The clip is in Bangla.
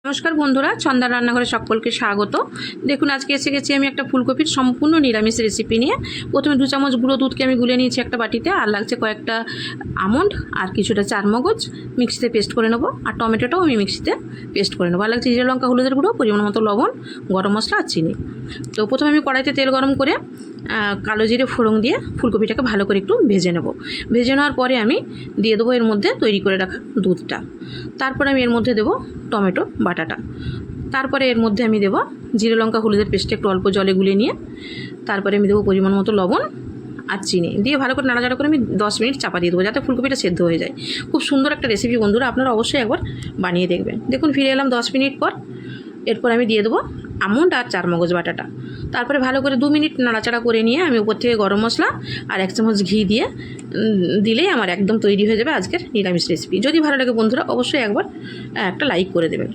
নমস্কার বন্ধুরা, চন্দার রান্নাঘরে সকলকে স্বাগত। দেখুন, আজকে এসে গেছি আমি একটা ফুলকপির সম্পূর্ণ নিরামিষ রেসিপি নিয়ে। প্রথমে 2 চামচ গুঁড়ো দুধকে আমি গুলে নিয়েছি একটা বাটিতে, আর লাগছে কয়েকটা আমন্ড আর কিছুটা চারমগজ মিক্সিতে পেস্ট করে নেবো, আর টমেটোটাও আমি মিক্সিতে পেস্ট করে নেবো। আর লাগছে জিরে লঙ্কা হলুদের গুঁড়ো, পরিমাণ মতো লবণ, গরম মশলা আর চিনি। তো প্রথমে আমি কড়াইতে তেল গরম করে কালো জিরে ফোড়ন দিয়ে ফুলকপিটাকে ভালো করে একটু ভেজে নেব। ভেজে নেওয়ার পরে আমি দিয়ে দেবো এর মধ্যে তৈরি করে রাখা দুধটা। তারপরে আমি এর মধ্যে দেবো টমেটো বাটাটা। তারপরে এর মধ্যে আমি দেবো জিরে লঙ্কা হলুদের পেস্টে একটু অল্প জলে গুলে নিয়ে, তারপরে আমি দেবো পরিমাণ মতো লবণ আর চিনি দিয়ে ভালো করে নাড়াচাড়া করে আমি 10 মিনিট চাপা দিয়ে দেবো, যাতে ফুলকপিটা সেদ্ধ হয়ে যায়। খুব সুন্দর একটা রেসিপি বন্ধুরা, আপনারা অবশ্যই একবার বানিয়ে দেখবেন। দেখুন, ফিরে এলাম 10 মিনিট পর। এরপর আমি দিয়ে দেবো আমন্ড আর চারমগজ বাটাটা। তারপরে ভালো করে 2 মিনিট নাড়াচাড়া করে নিয়ে আমি উপর থেকে গরম মশলা আর 1 চামচ ঘি দিয়ে দিলেই আমার একদম তৈরি হয়ে যাবে আজকের নিরামিষ রেসিপি। যদি ভালো লাগে বন্ধুরা, অবশ্যই একবার একটা লাইক করে দেবেন।